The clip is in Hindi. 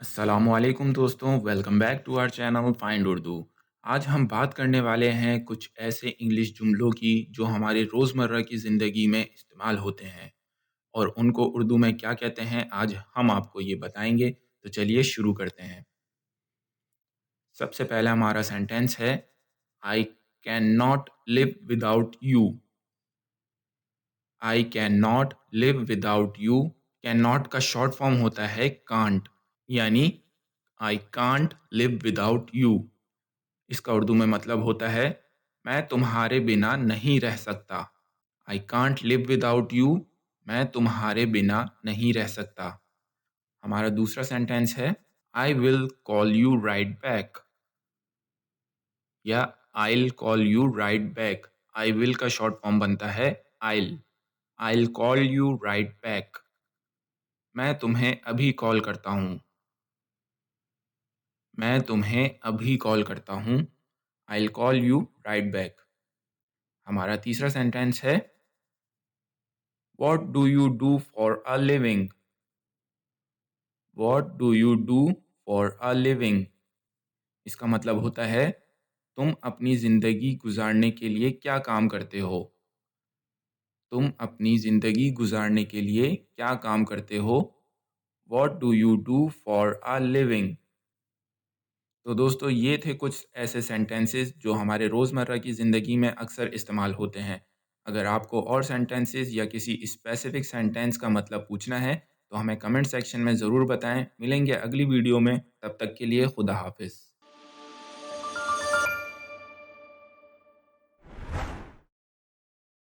अस्सलामुअलैकुम दोस्तों, welcome back to our channel find Urdu. आज हम बात करने वाले हैं कुछ ऐसे इंग्लिश जुमलों की जो हमारे रोज़मर्रा की ज़िंदगी में इस्तेमाल होते हैं और उनको उर्दू में क्या कहते हैं, आज हम आपको ये बताएंगे। तो चलिए शुरू करते हैं। सबसे पहला हमारा सेंटेंस है, I can not live without you. I can not live without you. Can not का शॉर्ट फॉर्म होता है कांट, यानी I can't live without you. इसका उर्दू में मतलब होता है, मैं तुम्हारे बिना नहीं रह सकता। I can't live without you, मैं तुम्हारे बिना नहीं रह सकता। हमारा दूसरा सेंटेंस है, I will call you right back, या I'll call you right back. I will का शॉर्ट फॉर्म बनता है I'll. I'll call you right back, मैं तुम्हें अभी कॉल करता हूँ। मैं तुम्हें अभी कॉल करता हूँ। आइल कॉल यू राइट बैक। हमारा तीसरा सेंटेंस है, What do you do for a living? What do you do for a living? इसका मतलब होता है, तुम अपनी ज़िंदगी गुजारने के लिए क्या काम करते हो? तुम अपनी ज़िंदगी गुजारने के लिए क्या काम करते हो? What do you do for a living? तो दोस्तों, ये थे कुछ ऐसे सेंटेंसेस जो हमारे रोज़मर्रा की ज़िंदगी में अक्सर इस्तेमाल होते हैं। अगर आपको और सेंटेंसेस या किसी स्पेसिफिक सेंटेंस का मतलब पूछना है तो हमें कमेंट सेक्शन में ज़रूर बताएं। मिलेंगे अगली वीडियो में, तब तक के लिए खुदा हाफिज़।